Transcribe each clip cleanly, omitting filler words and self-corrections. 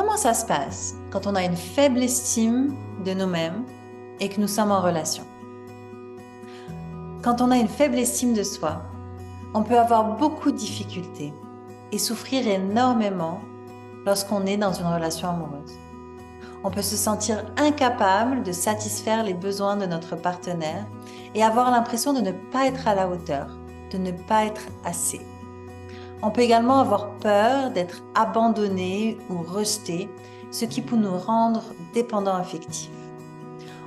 Comment ça se passe quand on a une faible estime de nous-mêmes et que nous sommes en relation? Quand on a une faible estime de soi, on peut avoir beaucoup de difficultés et souffrir énormément lorsqu'on est dans une relation amoureuse. On peut se sentir incapable de satisfaire les besoins de notre partenaire et avoir l'impression de ne pas être à la hauteur, de ne pas être assez. On peut également avoir peur d'être abandonné ou rejeté, ce qui peut nous rendre dépendants affectifs.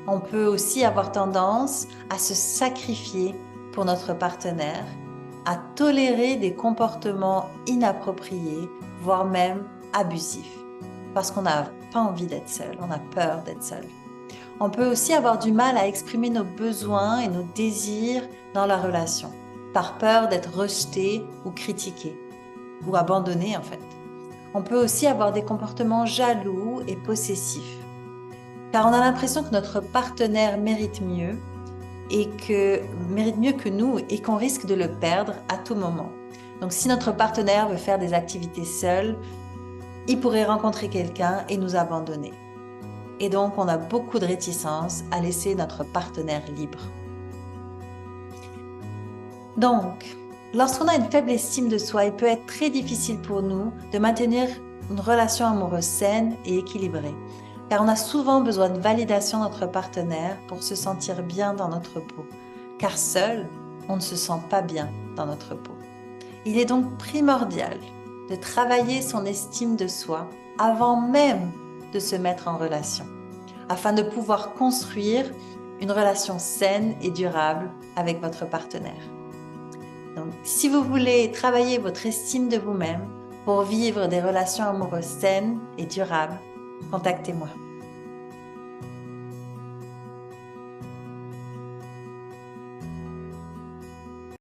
On peut aussi avoir tendance à se sacrifier pour notre partenaire, à tolérer des comportements inappropriés, voire même abusifs, parce qu'on n'a pas envie d'être seul, on a peur d'être seul. On peut aussi avoir du mal à exprimer nos besoins et nos désirs dans la relation, par peur d'être rejeté ou critiqué, ou abandonné en fait. On peut aussi avoir des comportements jaloux et possessifs, car on a l'impression que notre partenaire mérite mieux que nous et qu'on risque de le perdre à tout moment. Donc si notre partenaire veut faire des activités seul, il pourrait rencontrer quelqu'un et nous abandonner. Et donc on a beaucoup de réticence à laisser notre partenaire libre. Donc, lorsqu'on a une faible estime de soi, il peut être très difficile pour nous de maintenir une relation amoureuse saine et équilibrée, car on a souvent besoin de validation de notre partenaire pour se sentir bien dans notre peau, car seul, on ne se sent pas bien dans notre peau. Il est donc primordial de travailler son estime de soi avant même de se mettre en relation, afin de pouvoir construire une relation saine et durable avec votre partenaire. Donc, si vous voulez travailler votre estime de vous-même pour vivre des relations amoureuses saines et durables, contactez-moi.